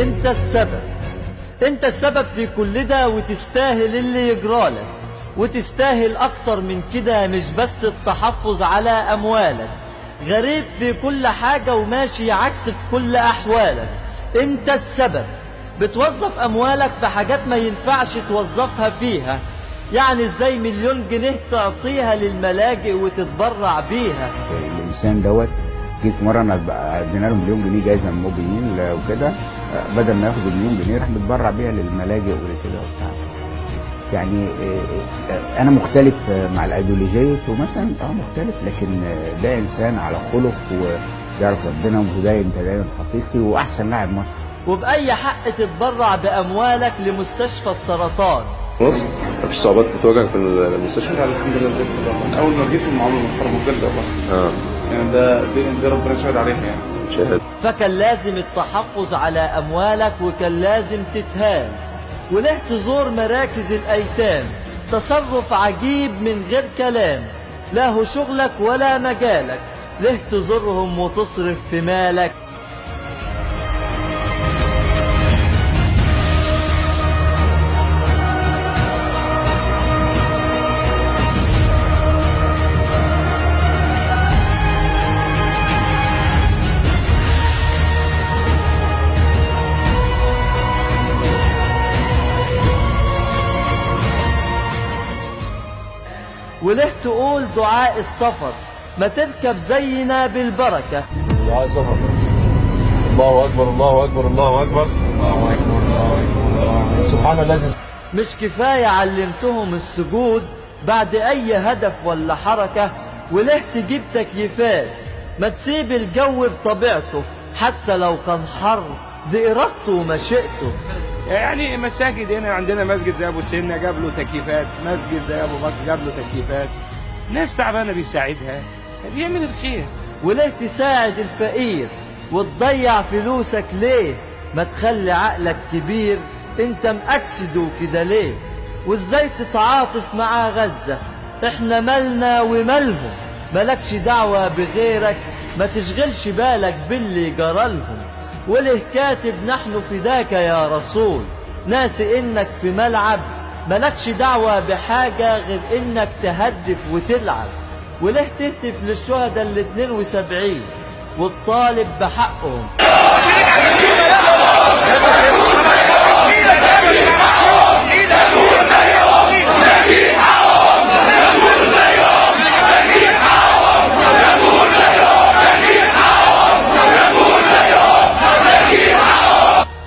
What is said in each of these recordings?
انت السبب. انت السبب في كل ده، وتستاهل اللي يجرالك، وتستاهل اكتر من كده. مش بس التحفظ على اموالك، غريب في كل حاجة وماشي عكس في كل احوالك. انت السبب. بتوظف اموالك في حاجات ما ينفعش توظفها فيها. يعني ازاي مليون جنيه تعطيها للملاجئ وتتبرع بيها؟ الانسان دوت جه في مره انا ادينا له مليون جنيه جايزه من موبينيل وكده، بدل ما ياخد المليون جنيه راح متبرع بيها للملاجئ ولكده وبتاع. يعني انا مختلف مع الايديولوجيه مثلا، مختلف، لكن ده انسان على خلق ويعرف ربنا ومتدين تدين حقيقي واحسن لاعب مصر. وبأي حق تتبرع بأموالك لمستشفى السرطان؟ بص، مفيش صعوبات بتواجهك في المستشفى؟ لا الحمد لله زي الفل. من اول ما جيت المعامله محترمه بجد والله. يعني ده ربنا يشهد عليها يعني. شاهد. فكان لازم التحفظ على أموالك، وكان لازم تتهان. وليه تزور مراكز الأيتام؟ تصرف عجيب من غير كلام. لا هو شغلك ولا مجالك. ليه تزورهم وتصرف في مالك؟ وليه تقول دعاء السفر؟ ما تركب زينا بالبركة. دعاء السفر. الله أكبر الله أكبر الله أكبر الله أكبر الله أكبر سبحان الذي. مش كفاية علمتهم السجود بعد أي هدف ولا حركة؟ وليه تجيب تكييفات؟ ما تسيب الجو بطبيعته، حتى لو كان حر دي إرادته ومشيئته. يعني مساجد هنا عندنا مسجد زي ابو سنه جاب له تكييفات، مسجد زي ابو بكر جاب له تكييفات، ناس تعبانه بيساعدها، بيعمل الخير. وليه تساعد الفقير وتضيع فلوسك ليه؟ ما تخلي عقلك كبير، انت مأكسده كده ليه؟ وازاي تتعاطف مع غزة؟ احنا مالنا ومالهم، مالكش دعوة بغيرك، ما تشغلش بالك باللي جرالهم. وليه كاتب نحن فداك يا رسول؟ ناسي انك في ملعب، ملكش دعوة بحاجة غير انك تهدف وتلعب. وليه تهتف للشهداء ال72 والطالب بحقهم؟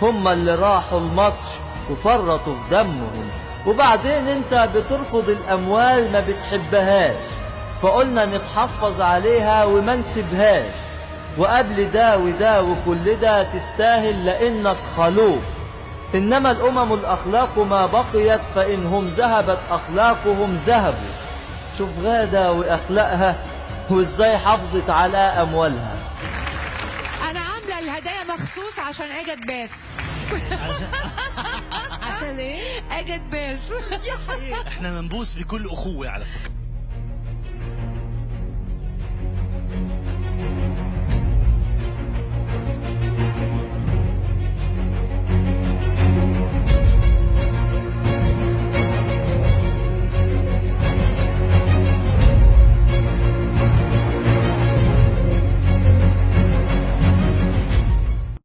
هم اللي راحوا الماتش وفرطوا في دمهم، وبعدين انت بترفض الاموال ما بتحبهاش. فقلنا نتحفظ عليها وما نسيبهاش. وقبل ده وده وكل ده تستاهل لانك خلوق. انما الامم الاخلاق ما بقيت، فانهم ذهبت اخلاقهم ذهبوا. شوف غادة واخلاقها وازاي حافظت على اموالها. انا عامله الهدايا مخصوص عشان اجد باس. عشان ايه؟ اجد باس. احنا منبوس بكل اخوه على فكره.